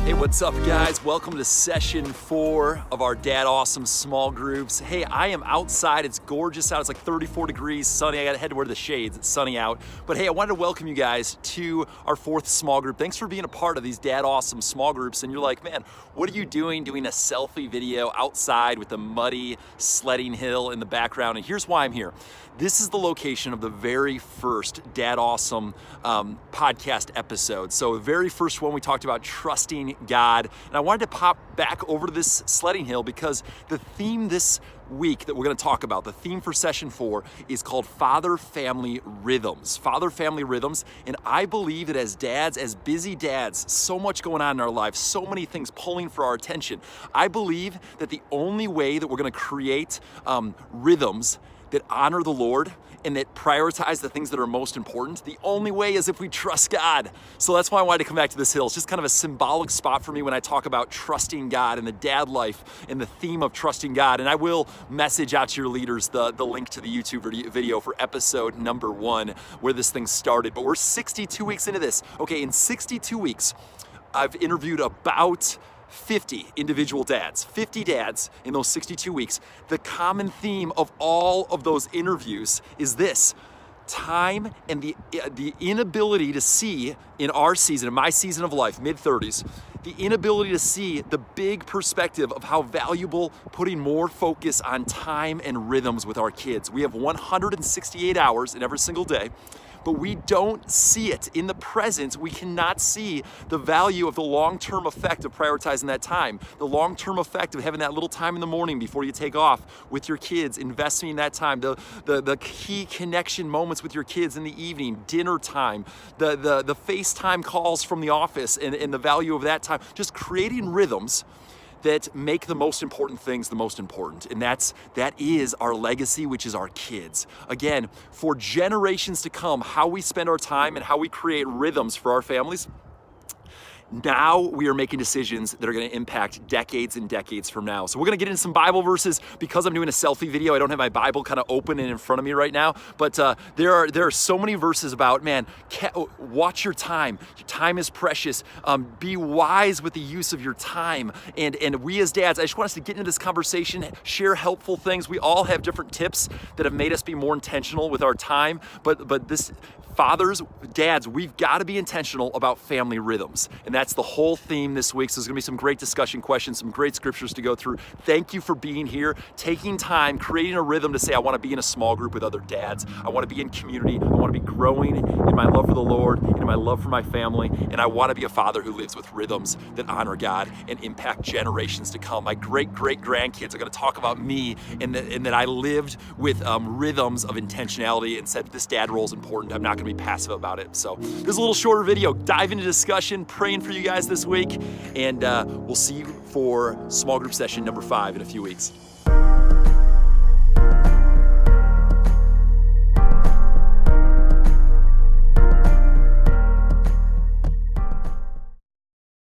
Hey, what's up, guys? Welcome to session 4 of our Dad Awesome small groups. Hey, I am outside. It's gorgeous out. It's like 34 degrees, sunny. I gotta head to wear the shades. It's sunny out. But hey, I wanted to welcome you guys to our 4th small group. Thanks for being a part of these Dad Awesome small groups. And you're like, man, what are you doing a selfie video outside with a muddy sledding hill in the background? And here's why I'm here. This is the location of the very first Dad Awesome podcast episode. So the very first one, we talked about trusting God. And I wanted to pop back over to this sledding hill because the theme this week that we're going to talk about, the theme for session 4 is called Father-Family Rhythms. Father-Family Rhythms. And I believe that as dads, as busy dads, so much going on in our lives, so many things pulling for our attention. I believe that the only way that we're going to create rhythms that honor the Lord and that prioritize the things that are most important, the only way is if we trust God. So that's why I wanted to come back to this hill. It's just kind of a symbolic spot for me when I talk about trusting God and the dad life and the theme of trusting God. And I will message out to your leaders the link to the YouTube video for episode number 1 where this thing started. But we're 62 weeks into this. Okay, in 62 weeks, I've interviewed about 50 individual dads, 50 dads in those 62 weeks. The common theme of all of those interviews is this: time and the inability to see in our season, in my season of life, mid-30s, the inability to see the big perspective of how valuable putting more focus on time and rhythms with our kids. We have 168 hours in every single day, but we don't see it in the present. We cannot see the value of the long-term effect of prioritizing that time, the long-term effect of having that little time in the morning before you take off with your kids, investing in that time, the key connection moments with your kids in the evening, dinner time, the FaceTime calls from the office and the value of that time, just creating rhythms that make the most important things the most important. And that is our legacy, which is our kids. Again, for generations to come, how we spend our time and how we create rhythms for our families, now we are making decisions that are going to impact decades and decades from now. So we're going to get into some Bible verses. Because I'm doing a selfie video, I don't have my Bible kind of open and in front of me right now, but there are so many verses about, man, watch your time. Your time is precious. Be wise with the use of your time. And we as dads, I just want us to get into this conversation, share helpful things. We all have different tips that have made us be more intentional with our time, but this, fathers, dads, we've got to be intentional about family rhythms. And that's the whole theme this week. So there's going to be some great discussion questions, some great scriptures to go through. Thank you for being here, taking time, creating a rhythm to say, I want to be in a small group with other dads. I want to be in community. I want to be growing in my love for the Lord and in my love for my family. And I want to be a father who lives with rhythms that honor God and impact generations to come. My great-great-grandkids are going to talk about me and that I lived with rhythms of intentionality and said this dad role is important. I'm not going to be passive about it. So this is a little shorter video. Dive into discussion, praying for you guys this week, and we'll see you for small group session number 5 in a few weeks.